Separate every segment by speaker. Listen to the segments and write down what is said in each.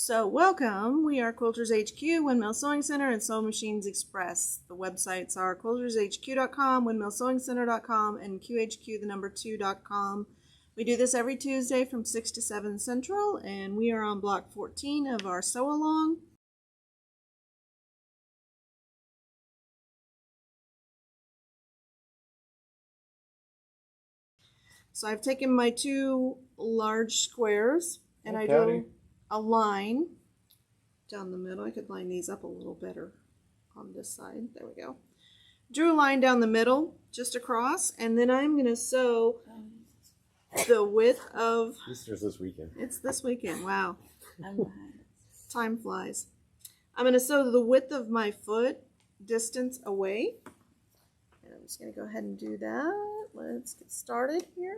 Speaker 1: So welcome, we are Quilters HQ, Windmill Sewing Center, and Sewing Machines Express. The websites are quiltershq.com, windmillsewingcenter.com, and qhq2.com. We do this every Tuesday from 6 to 7 Central, and we are on block 14 of our sew along. So I've taken my two large squares and I drew a line down the middle. I could line these up a little better on this side. There we go. Drew a line down the middle, just across, and then I'm going to sew the width of...
Speaker 2: Easter's this weekend.
Speaker 1: It's this weekend. Wow. Time flies. I'm going to sew the width of my foot distance away. And I'm just going to go ahead and do that. Let's get started here.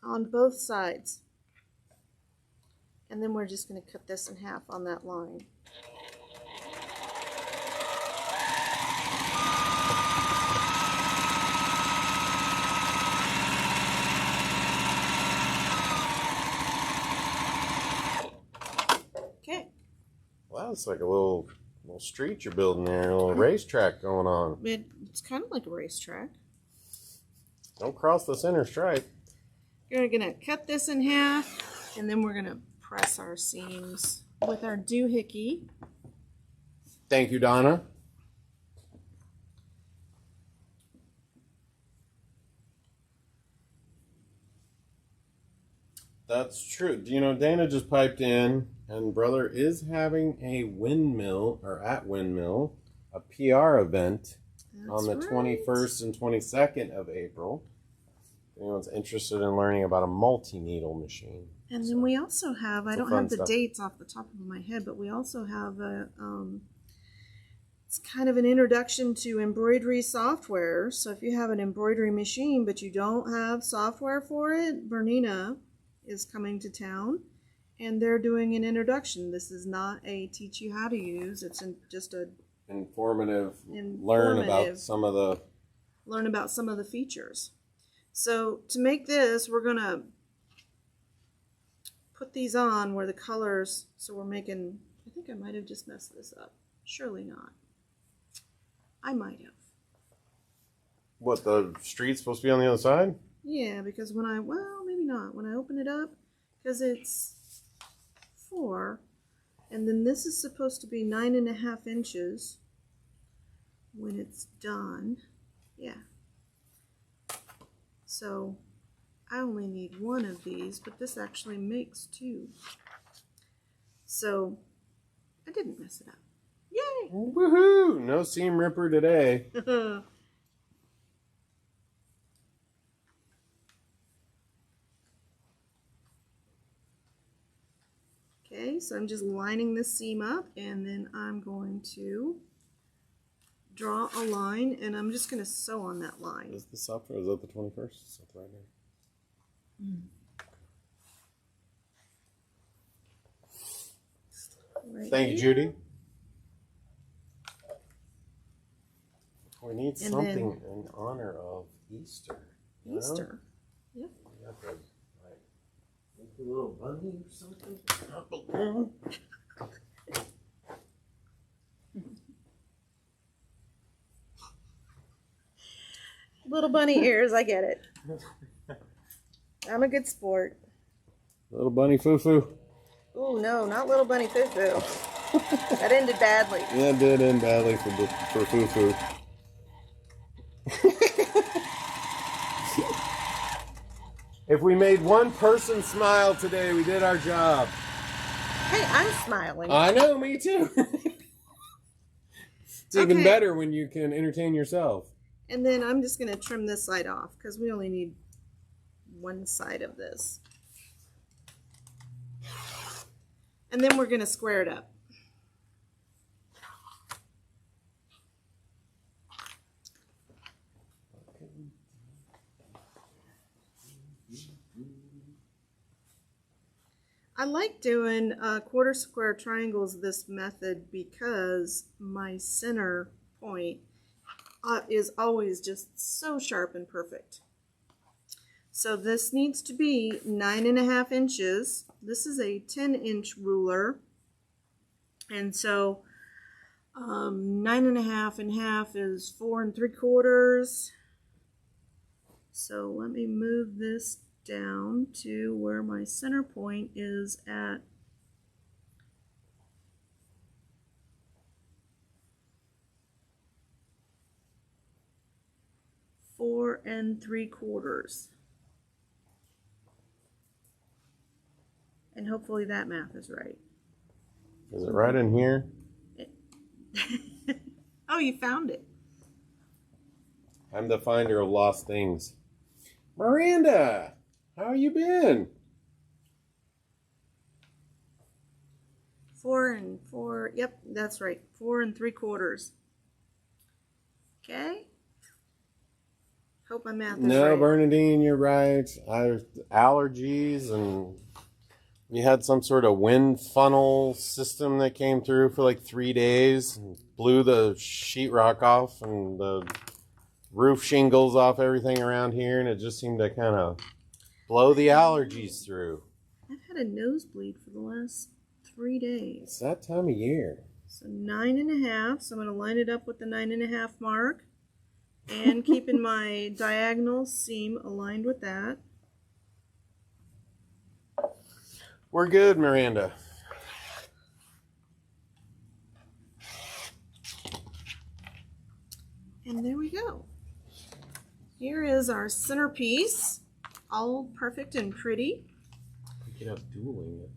Speaker 1: On both sides. And then we're just going to cut this in half on that line. Okay.
Speaker 2: Wow, it's like a little street you're building there, a little racetrack going on.
Speaker 1: It's kind of like a racetrack.
Speaker 2: Don't cross the center stripe.
Speaker 1: You're going to cut this in half, and then we're going to press our seams with our doohickey.
Speaker 2: Thank you, Donna. That's true. Do you know, Dana just piped in, and brother is having a windmill, or at Windmill, a PR event on the 21st and 22nd of April. If anyone's interested in learning about a multi-needle machine.
Speaker 1: And then we also have, I don't have the dates off the top of my head, but we also have a, it's kind of an introduction to embroidery software. So if you have an embroidery machine, but you don't have software for it, Bernina is coming to town, and they're doing an introduction. This is not a teach you how to use. It's just a
Speaker 2: informative. Learn about some of the
Speaker 1: features. So to make this, we're going to put these on where the colors, so we're making, I think I might have just messed this up. Surely not. I might have.
Speaker 2: What, the street's supposed to be on the other side?
Speaker 1: Yeah, because when well, maybe not. When I open it up, because it's 4, and then this is supposed to be 9.5 inches when it's done. Yeah. So I only need 1 of these, but this actually makes 2. So I didn't mess it up. Yay!
Speaker 2: Woohoo! No seam ripper today.
Speaker 1: Okay, so I'm just lining this seam up, and then I'm going to draw a line, and I'm just going to sew on that line.
Speaker 2: Is the software, is that the 21st? Is that right here?
Speaker 1: Right
Speaker 2: Thank you,
Speaker 1: here.
Speaker 2: Judy. We need something in honor of Easter.
Speaker 1: Easter. Yep.
Speaker 2: We got the, like a little bunny or something. A balloon.
Speaker 1: Little bunny ears, I get it. I'm a good sport.
Speaker 2: Little bunny foo-foo.
Speaker 1: Ooh, no, not little bunny foo-foo. That ended badly.
Speaker 2: Yeah, it did end badly for foo-foo. If we made one person smile today, we did our job.
Speaker 1: Hey, I'm smiling.
Speaker 2: I know, me too. It's even better when you can entertain yourself.
Speaker 1: And then I'm just going to trim this side off because we only need one side of this. And then we're going to square it up. I like doing quarter square triangles this method because my center point is always just so sharp and perfect. So this needs to be 9.5 inches. This is a 10-inch ruler. And so 9.5 and half is 4 3/4. So let me move this down to where my center point is at 4 3/4. And hopefully that math is right.
Speaker 2: Is it right in here?
Speaker 1: Oh, you found it.
Speaker 2: I'm the finder of lost things. Miranda, how you been?
Speaker 1: 4 and 4. Yep, that's right. 4 3/4. Okay. Hope my math is
Speaker 2: No,
Speaker 1: right.
Speaker 2: Bernadine, you're right. Allergies, and we had some sort of wind funnel system that came through for like 3 days and blew the sheetrock off and the roof shingles off everything around here, and it just seemed to kind of blow the allergies through.
Speaker 1: I've had a nosebleed for the last 3 days.
Speaker 2: It's that time of year.
Speaker 1: So 9.5. So I'm going to line it up with the 9.5 mark and keeping my diagonal seam aligned with that.
Speaker 2: We're good, Miranda.
Speaker 1: And there we go. Here is our centerpiece, all perfect and pretty.
Speaker 2: We could have dueling it.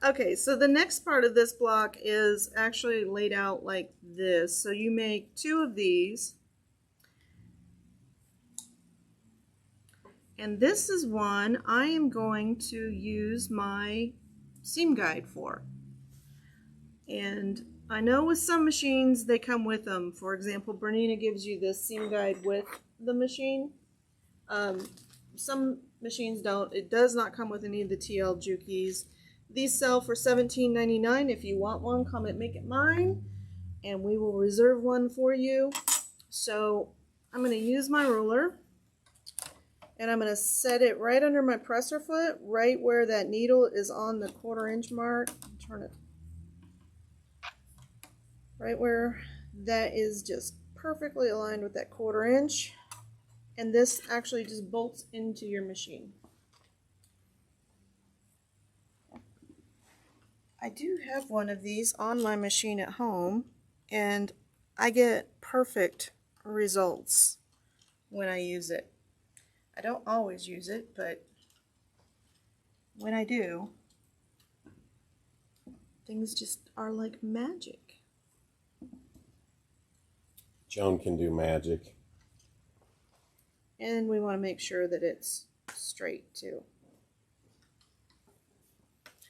Speaker 1: Okay, so the next part of this block is actually laid out like this. So you make 2 of these. And this is one I am going to use my seam guide for. And I know with some machines they come with them. For example, Bernina gives you this seam guide with the machine. Some machines don't. It does not come with any of the TL Jukies. These sell for $17.99. If you want one, comment Make It Mine, and we will reserve one for you. So I'm going to use my ruler, and I'm going to set it right under my presser foot, right where that needle is on the 1/4 inch mark. Turn it right where that is, just perfectly aligned with that 1/4 inch. And this actually just bolts into your machine. I do have one of these on my machine at home, and I get perfect results when I use it. I don't always use it, but when I do, things just are like magic.
Speaker 2: Joan can do magic.
Speaker 1: And we want to make sure that it's straight too.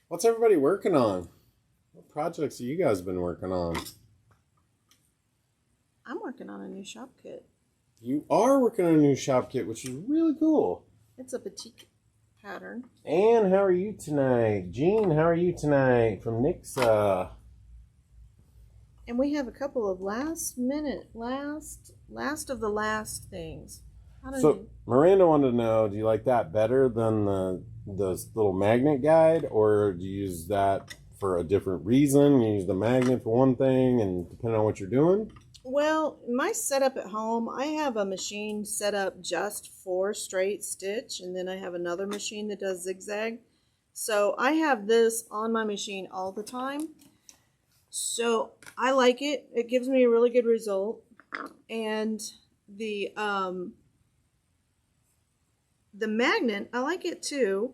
Speaker 2: What's everybody working on? What projects have you guys been working on?
Speaker 1: I'm working on a new shop kit.
Speaker 2: You are working on a new shop kit, which is really cool.
Speaker 1: It's a batik pattern.
Speaker 2: Anne, how are you tonight? Jean, how are you tonight? From Nixa.
Speaker 1: And we have a couple of last of the last things.
Speaker 2: So Miranda wanted to know, do you like that better than the little magnet guide, or do you use that for a different reason? You use the magnet for one thing, and depending on what you're doing?
Speaker 1: Well, my setup at home, I have a machine set up just for straight stitch, and then I have another machine that does zigzag. So I have this on my machine all the time. So I like it. It gives me a really good result. And the magnet, I like it too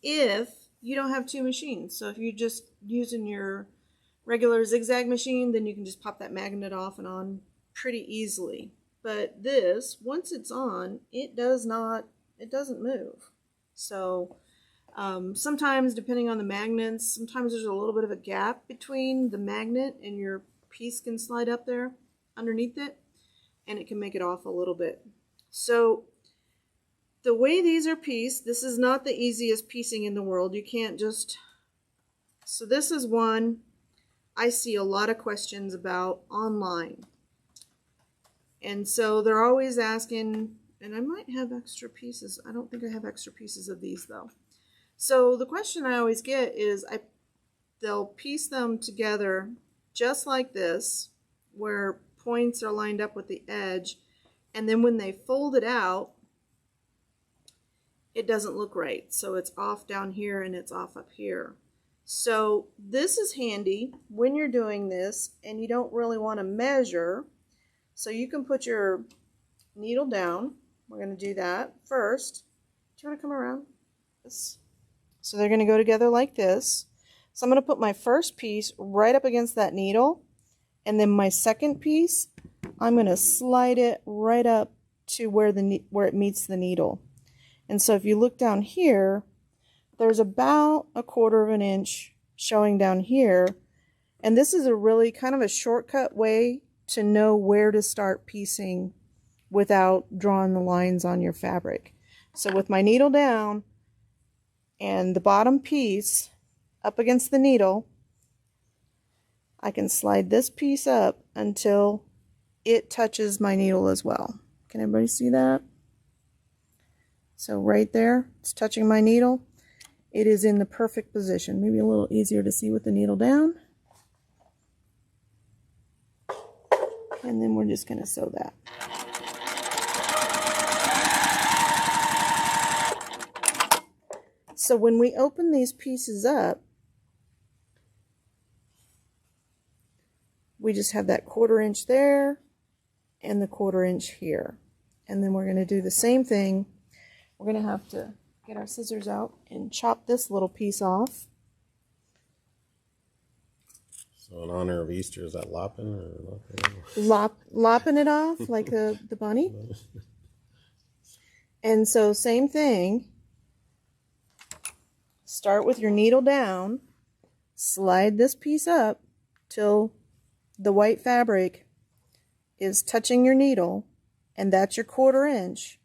Speaker 1: if you don't have 2 machines. So if you're just using your regular zigzag machine, then you can just pop that magnet off and on pretty easily. But this, once it's on, it doesn't move. So sometimes, depending on the magnets, sometimes there's a little bit of a gap between the magnet and your piece can slide up there underneath it, and it can make it off a little bit. So the way these are pieced, this is not the easiest piecing in the world. You can't just... So this is one I see a lot of questions about online. And so they're always asking, and I might have extra pieces. I don't think I have extra pieces of these though. So the question I always get is, they'll piece them together just like this, where points are lined up with the edge, and then when they fold it out, it doesn't look right. So it's off down here and it's off up here. So this is handy when you're doing this and you don't really want to measure. So you can put your needle down. We're going to do that first. Do you want to come around? This. So they're going to go together like this. So I'm going to put my first piece right up against that needle, and then my second piece, I'm going to slide it right up to where it meets the needle. And so if you look down here, there's about 1/4 of an inch showing down here, and this is a really kind of a shortcut way to know where to start piecing without drawing the lines on your fabric. So with my needle down and the bottom piece up against the needle, I can slide this piece up until it touches my needle as well. Can everybody see that? So right there, it's touching my needle. It is in the perfect position. Maybe a little easier to see with the needle down. And then we're just going to sew that. So when we open these pieces up, we just have that 1/4 inch there and the 1/4 inch here. And then we're going to do the same thing. We're going to have to get our scissors out and chop this little piece off.
Speaker 2: So in honor of Easter, is that lopping or
Speaker 1: Lopping it off like the bunny. And so same thing. Start with your needle down, slide this piece up till the white fabric is touching your needle, and that's your 1/4 inch.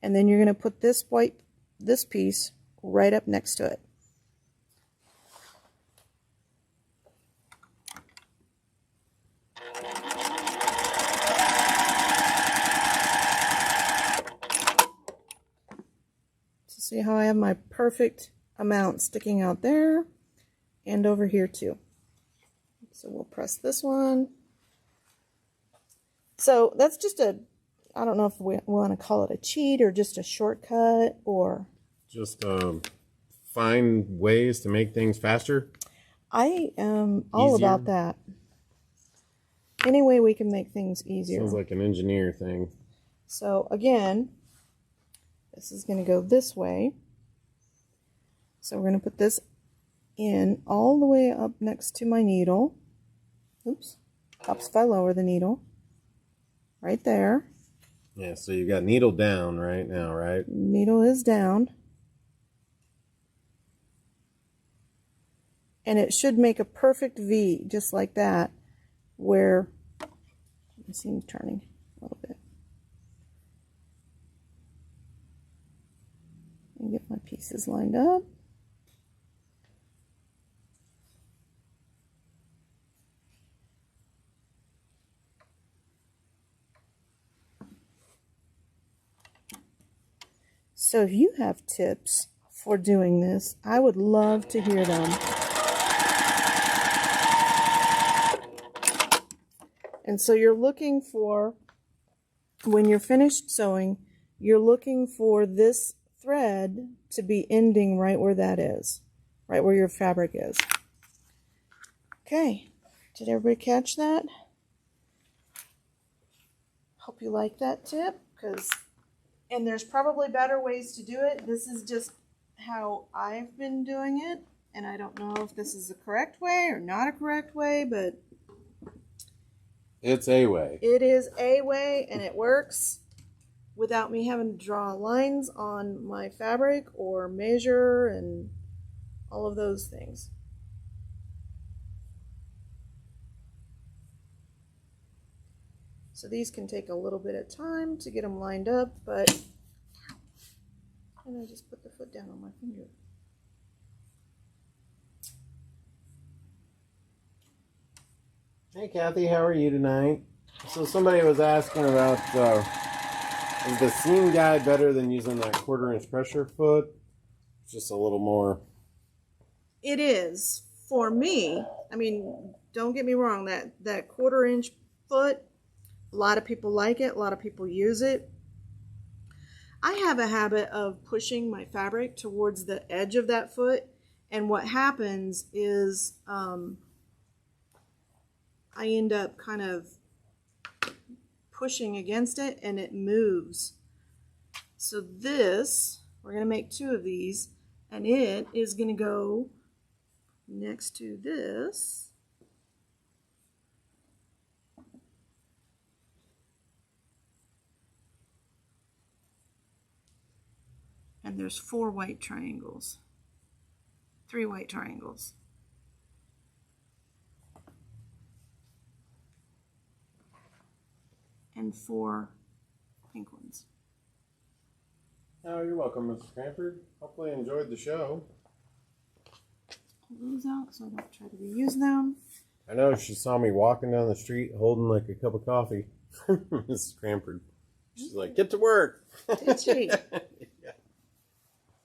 Speaker 1: And then you're going to put this piece right up next to it. So see how I have my perfect amount sticking out there and over here too. So we'll press this one. So that's just I don't know if we want to call it a cheat or just a shortcut or
Speaker 2: just find ways to make things faster.
Speaker 1: I am all
Speaker 2: easier.
Speaker 1: about that. Any way we can make things easier.
Speaker 2: Sounds like an engineer thing.
Speaker 1: So again, this is going to go this way. So we're going to put this in all the way up next to my needle. Oops. Helps if I lower the needle. Right there.
Speaker 2: Yeah, so you got needle down right now, right?
Speaker 1: Needle is down. And it should make a perfect V, just like that, where, let me see me turning a little bit. And get my pieces lined up. So if you have tips for doing this, I would love to hear them. And so you're looking for, when you're finished sewing, you're looking for this thread to be ending right where that is, right where your fabric is. Okay, did everybody catch that? Hope you like that tip, and there's probably better ways to do it. This is just how I've been doing it, and I don't know if this is the correct way or not a correct way, but
Speaker 2: it's a way.
Speaker 1: It is a way, and it works without me having to draw lines on my fabric or measure and all of those things. So these can take a little bit of time to get them lined up, but, and I just put the foot down on my finger.
Speaker 2: Hey Kathy, how are you tonight? So somebody was asking about, is the seam guide better than using that 1/4-inch pressure foot? Just a little more.
Speaker 1: It is for me. I mean, don't get me wrong. That 1/4-inch foot, a lot of people like it. A lot of people use it. I have a habit of pushing my fabric towards the edge of that foot, and what happens is I end up kind of pushing against it, and it moves. So this, we're going to make 2 of these, and it is going to go next to this. And there's 4 white triangles. 3 white triangles. And 4 pink ones.
Speaker 2: Oh, you're welcome, Mrs. Cranford. Hopefully you enjoyed the show.
Speaker 1: Pull those out so I don't try to reuse them.
Speaker 2: I know she saw me walking down the street holding like a cup of coffee. Mrs. Cranford. She's like, get to work.
Speaker 1: Did she?
Speaker 2: Yeah.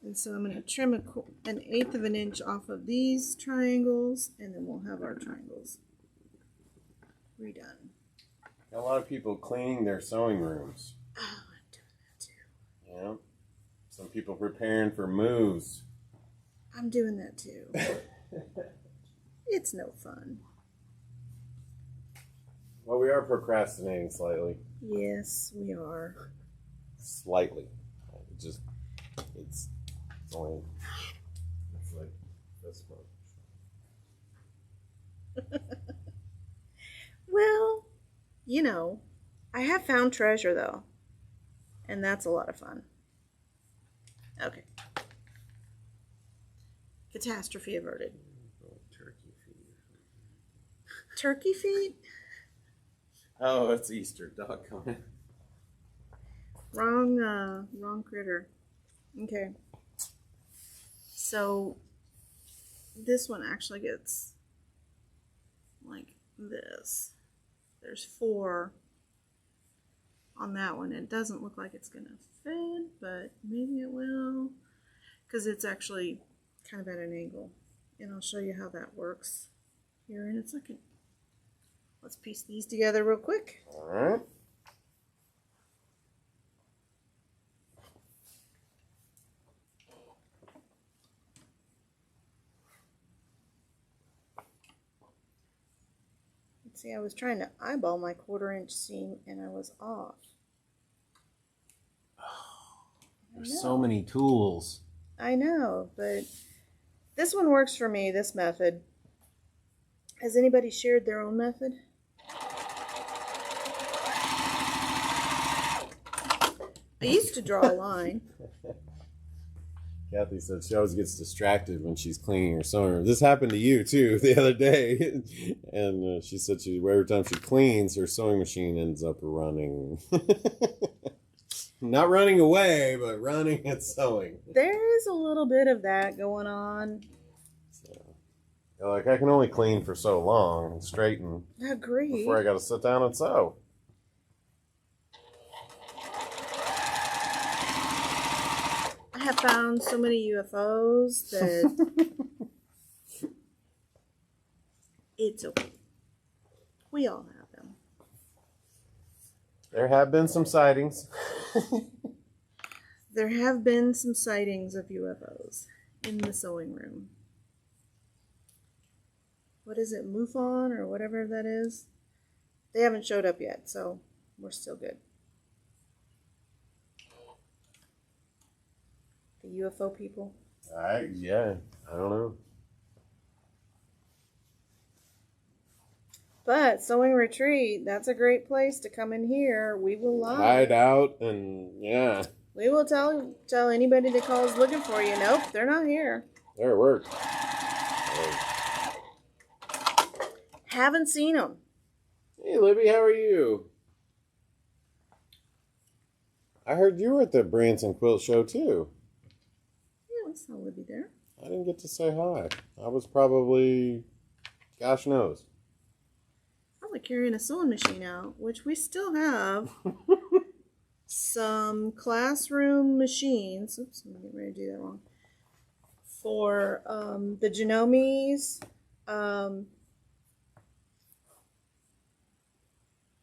Speaker 1: And so I'm going to trim 1/8 of an inch off of these triangles, and then we'll have our triangles redone.
Speaker 2: A lot of people cleaning their sewing rooms.
Speaker 1: Oh, I'm doing that too.
Speaker 2: Yeah. Some people preparing for moves.
Speaker 1: I'm doing that too. It's no fun.
Speaker 2: Well, we are procrastinating slightly.
Speaker 1: Yes, we are.
Speaker 2: Slightly. It's only it's like this much.
Speaker 1: Well, you know, I have found treasure though, and that's a lot of fun. Okay. Catastrophe averted.
Speaker 2: Turkey feet.
Speaker 1: Turkey feet?
Speaker 2: Oh, it's Easter. Doggone it.
Speaker 1: Wrong critter. Okay. So this one actually gets like this. There's 4 on that one. It doesn't look like it's gonna fit, but maybe it will, because it's actually kind of at an angle. And I'll show you how that works here in a second. Let's piece these together real quick.
Speaker 2: All right.
Speaker 1: See, I was trying to eyeball my 1/4-inch seam and I was off.
Speaker 2: There's so many tools.
Speaker 1: I know, but this one works for me, this method. Has anybody shared their own method? I used to draw a line.
Speaker 2: Kathy said she always gets distracted when she's cleaning her sewing room. This happened to you too the other day, and she said every time she cleans, her sewing machine ends up running. Not running away, but running at sewing.
Speaker 1: There is a little bit of that going on.
Speaker 2: So, like, I can only clean for so long and straighten
Speaker 1: Agreed.
Speaker 2: before I got to sit down and sew.
Speaker 1: I have found so many UFOs that it's okay. We all have them.
Speaker 2: There have been some sightings.
Speaker 1: There have been some sightings of UFOs in the sewing room. What is it, MUFON or whatever that is? They haven't showed up yet, so we're still good. The UFO people.
Speaker 2: Yeah, I don't know.
Speaker 1: But Sewing Retreat, that's a great place to come in here. We will lie.
Speaker 2: Hide out and yeah.
Speaker 1: We will tell anybody that calls looking for you. Nope, they're not here.
Speaker 2: There it worked.
Speaker 1: Haven't seen them.
Speaker 2: Hey, Libby, how are you? I heard you were at the Branson Quilt Show too.
Speaker 1: Yeah, we saw Libby there.
Speaker 2: I didn't get to say hi. I was probably, gosh knows.
Speaker 1: Probably carrying a sewing machine out, which we still have some classroom machines. Oops, I'm getting ready to do that wrong. For the Genomes.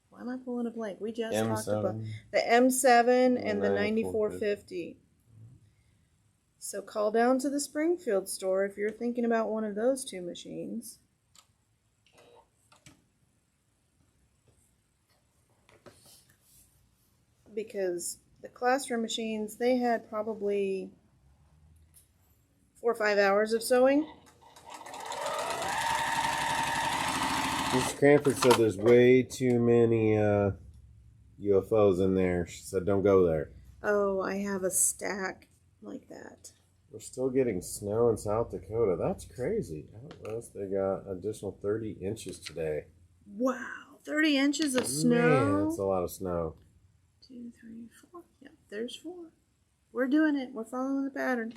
Speaker 1: Why am I pulling a blank? We just talked about the M7 and the 9450. So call down to the Springfield store if you're thinking about one of those two machines. Because the classroom machines, they had probably 4 or 5 hours of sewing.
Speaker 2: Mrs. Cranford said there's way too many UFOs in there. She said don't go there.
Speaker 1: Oh, I have a stack like that.
Speaker 2: We're still getting snow in South Dakota. That's crazy. Out west, they got additional 30 inches today.
Speaker 1: Wow, 30 inches of snow.
Speaker 2: Man, that's a lot of snow.
Speaker 1: 2, 3, 4. Yep, there's 4. We're doing it. We're following the pattern.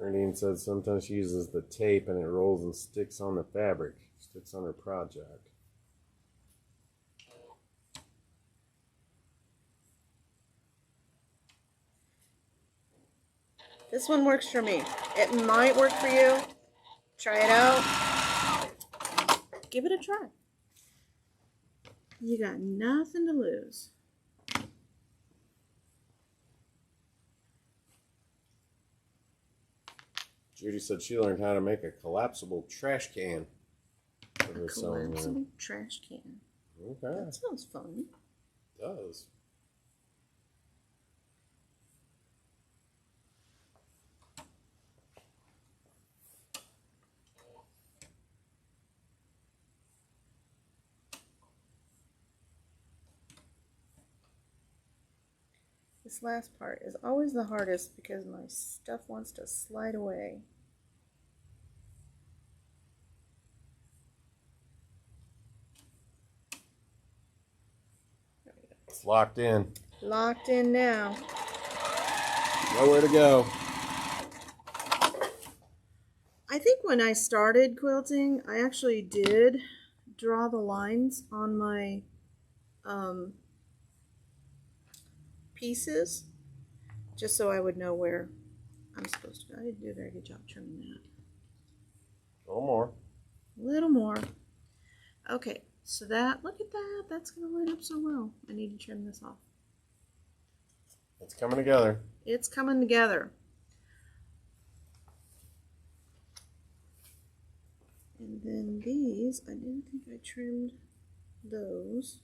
Speaker 2: Ernestine said sometimes she uses the tape and it rolls and sticks on the fabric. Sticks on her project.
Speaker 1: This one works for me. It might work for you. Try it out. Give it a try. You got nothing to lose.
Speaker 2: Judy said she learned how to make a collapsible trash can.
Speaker 1: A collapsible trash can.
Speaker 2: Okay.
Speaker 1: That sounds fun.
Speaker 2: It does.
Speaker 1: This last part is always the hardest because my stuff wants to slide away.
Speaker 2: It's locked in.
Speaker 1: Locked in now.
Speaker 2: Nowhere to go.
Speaker 1: I think when I started quilting, I actually did draw the lines on my pieces, just so I would know where I'm supposed to go. I didn't do a very good job trimming that.
Speaker 2: A little more.
Speaker 1: A little more. Okay, so that, look at that. That's going to line up so well. I need to trim this off.
Speaker 2: It's coming together.
Speaker 1: It's coming together. And then these, I didn't think I trimmed those.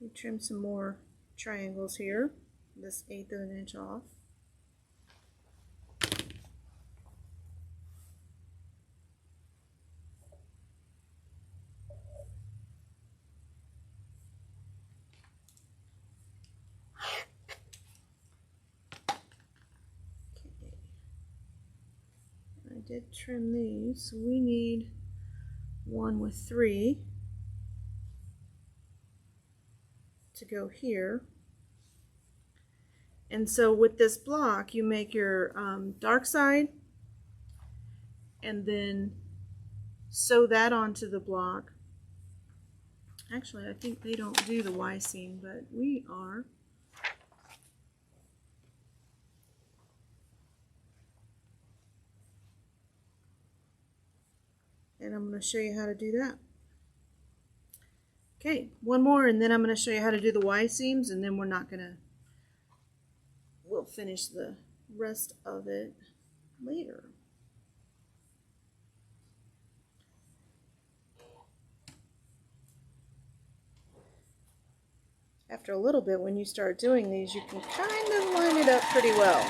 Speaker 1: We trim some more triangles here, this 1/8 of an inch off. Okay. I did trim these, so we need one with 3 to go here. And so with this block, you make your dark side and then sew that onto the block. Actually, I think they don't do the Y seam, but we are. And I'm going to show you how to do that. Okay, one more, and then I'm going to show you how to do the Y seams, and then we're not going to, we'll finish the rest of it later. After a little bit, when you start doing these, you can kind of line it up pretty well.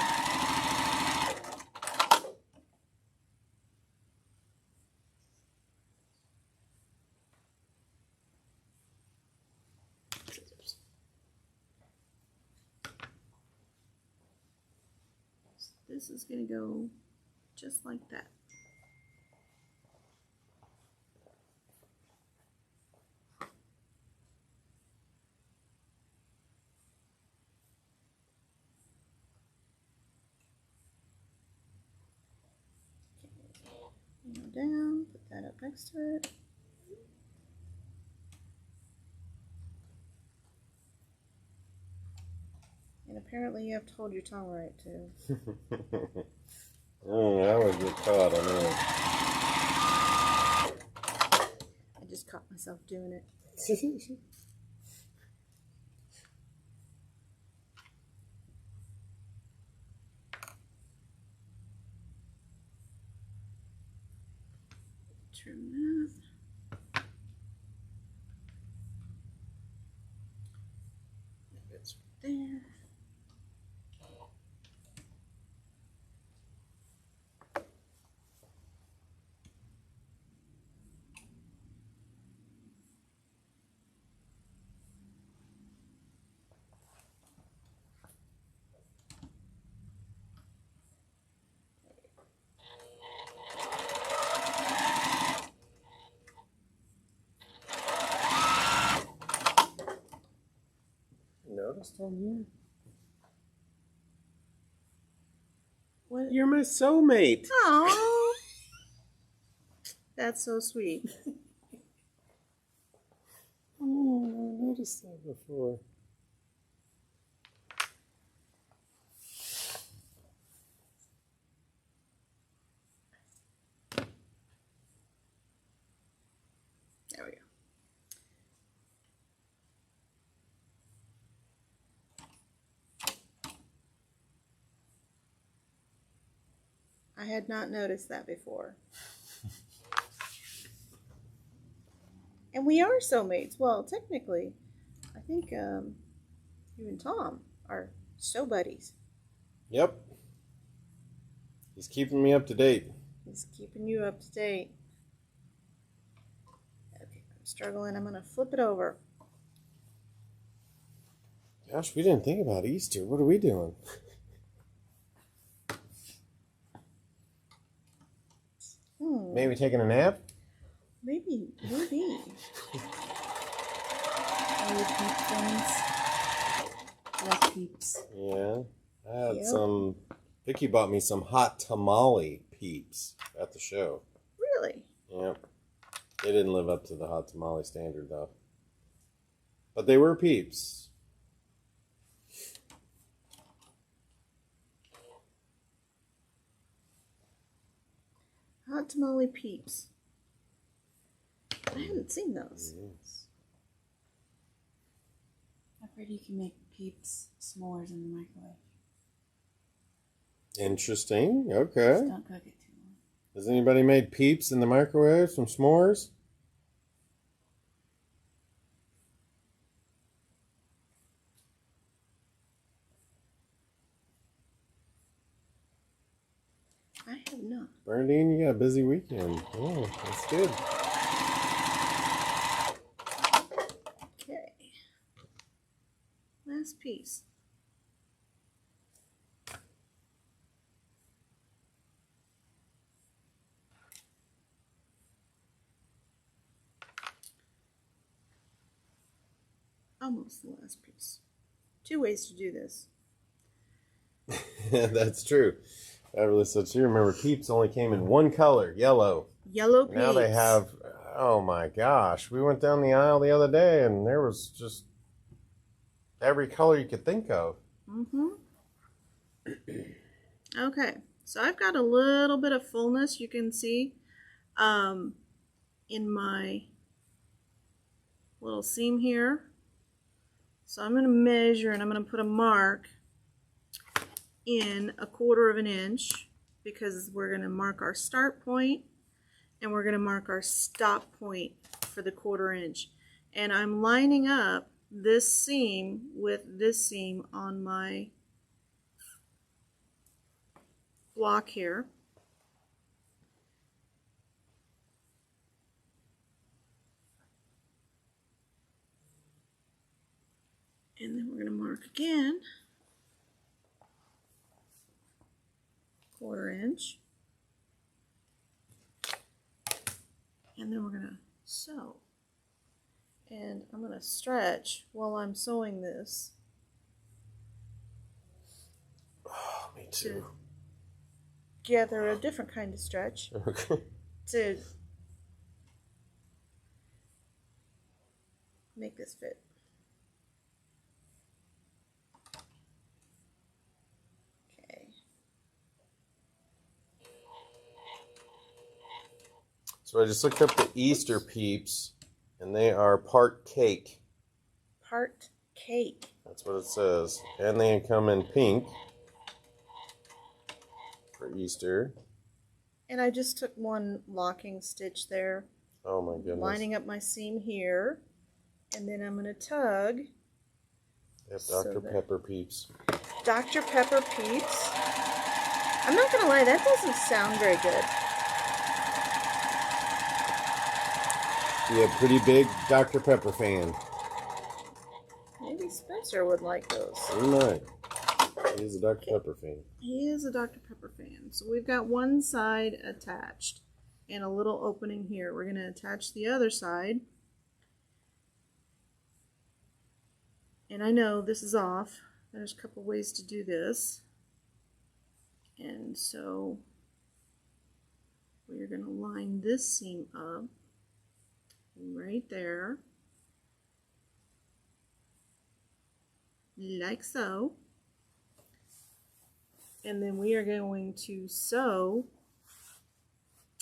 Speaker 1: this is going to go just like that. Go down, put that up next to it. And apparently you have to hold your tongue right too.
Speaker 2: Oh, I would get caught on that.
Speaker 1: I just caught myself doing it. Trim that. It's right there.
Speaker 2: Noticed on here?
Speaker 1: What?
Speaker 2: You're my soulmate.
Speaker 1: Oh, that's so sweet.
Speaker 2: Oh, I noticed that before.
Speaker 1: There we go. I had not noticed that before. And we are soulmates. Well, technically, I think you and Tom are so buddies.
Speaker 2: Yep. He's keeping me up to date.
Speaker 1: He's keeping you up to date. Okay, I'm struggling. I'm going to flip it over.
Speaker 2: Gosh, we didn't think about Easter. What are we doing? Maybe taking a nap?
Speaker 1: Maybe.
Speaker 3: All your peep friends. Like peeps.
Speaker 2: Yeah. I had
Speaker 1: Yep.
Speaker 2: some. Vicky bought me some hot tamale peeps at the show.
Speaker 1: Really?
Speaker 2: Yep. They didn't live up to the hot tamale standard, though. But they were peeps.
Speaker 1: Hot tamale peeps. I hadn't seen those.
Speaker 2: Yes.
Speaker 3: I've heard you can make peeps s'mores in the microwave.
Speaker 2: Interesting.
Speaker 3: Just
Speaker 2: Okay.
Speaker 3: don't cook it too long.
Speaker 2: Has anybody made peeps in the microwave? Some s'mores?
Speaker 1: I have not.
Speaker 2: Bernadine, you got a busy weekend. Oh, that's good.
Speaker 1: Okay. Last piece. Almost the last piece. 2 ways to do this.
Speaker 2: That's true. Beverly said she remember peeps only came in one color, yellow.
Speaker 1: Yellow peeps.
Speaker 2: Now they have, oh my gosh. We went down the aisle the other day and there was just every color you could think of.
Speaker 1: Mm-hmm. Okay, so I've got a little bit of fullness, you can see, in my little seam here. So I'm going to measure and I'm going to put a mark in 1/4 of an inch because we're going to mark our start point and we're going to mark our stop point for the 1/4 inch. And I'm lining up this seam with this seam on my block here. And then we're going to mark again. 1/4 inch. And then we're going to sew. And I'm going to stretch while I'm sewing this.
Speaker 2: Oh, me too.
Speaker 1: To gather a different kind of stretch.
Speaker 2: Okay.
Speaker 1: To make this fit. Okay.
Speaker 2: So I just looked up the Easter peeps, and they are part cake.
Speaker 1: Part cake.
Speaker 2: That's what it says. And they come in pink for Easter.
Speaker 1: And I just took one locking stitch there.
Speaker 2: Oh my goodness.
Speaker 1: Lining up my seam here. And then I'm going to tug.
Speaker 2: They have Dr. Pepper peeps.
Speaker 1: Dr. Pepper peeps. I'm not going to lie, that doesn't sound very good.
Speaker 2: Be a pretty big Dr. Pepper fan.
Speaker 1: Maybe Spencer would like those.
Speaker 2: He might. He is a Dr. Pepper fan.
Speaker 1: He is a Dr. Pepper fan. So we've got one side attached and a little opening here. We're going to attach the other side. And I know this is off. There's a couple ways to do this. And so we're going to line this seam up right there, like so. And then we are going to sew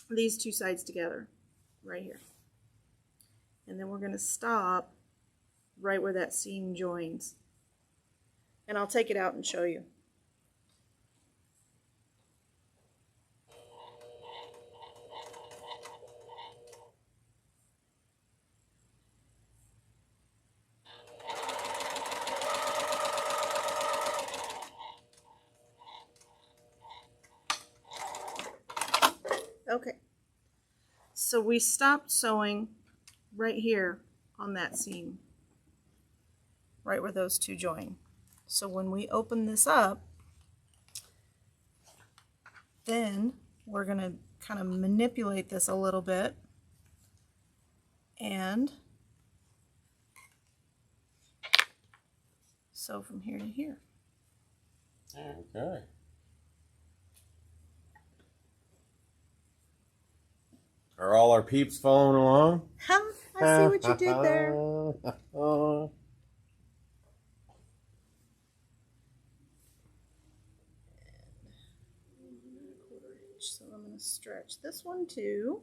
Speaker 1: these two sides together right here. And then we're going to stop right where that seam joins. And I'll take it out and show you. Okay, so we stopped sewing right here on that seam, right where those two join. So when we open this up, then we're going to kind of manipulate this a little bit and sew from here to here.
Speaker 2: Okay. Are all our peeps following along?
Speaker 1: I see what you did there. So I'm going to stretch this one too.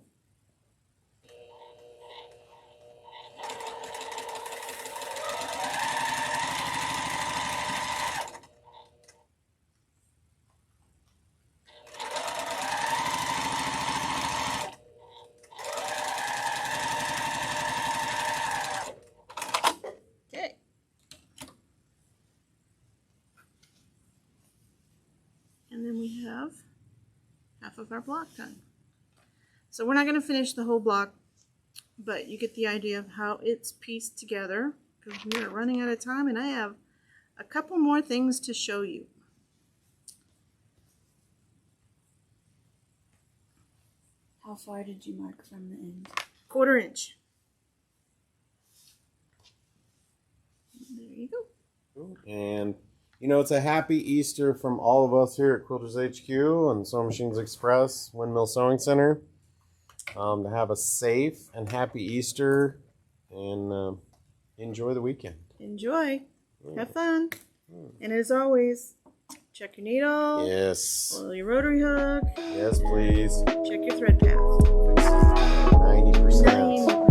Speaker 1: Okay. And then we have half of our block done. So we're not going to finish the whole block, but you get the idea of how it's pieced together because we are running out of time and I have a couple more things to show you.
Speaker 3: How far did you mark from the end?
Speaker 1: 1/4 inch. There you go.
Speaker 2: And you know, it's a happy Easter from all of us here at Quilters HQ and Sewing Machines Express Windmill Sewing Center. To have a safe and happy Easter and enjoy the weekend.
Speaker 1: Enjoy. Have fun. And as always, check your needle.
Speaker 2: Yes.
Speaker 1: Oil your rotary hook.
Speaker 2: Yes, please.
Speaker 1: Check your thread path.
Speaker 2: 90%.
Speaker 1: 90%.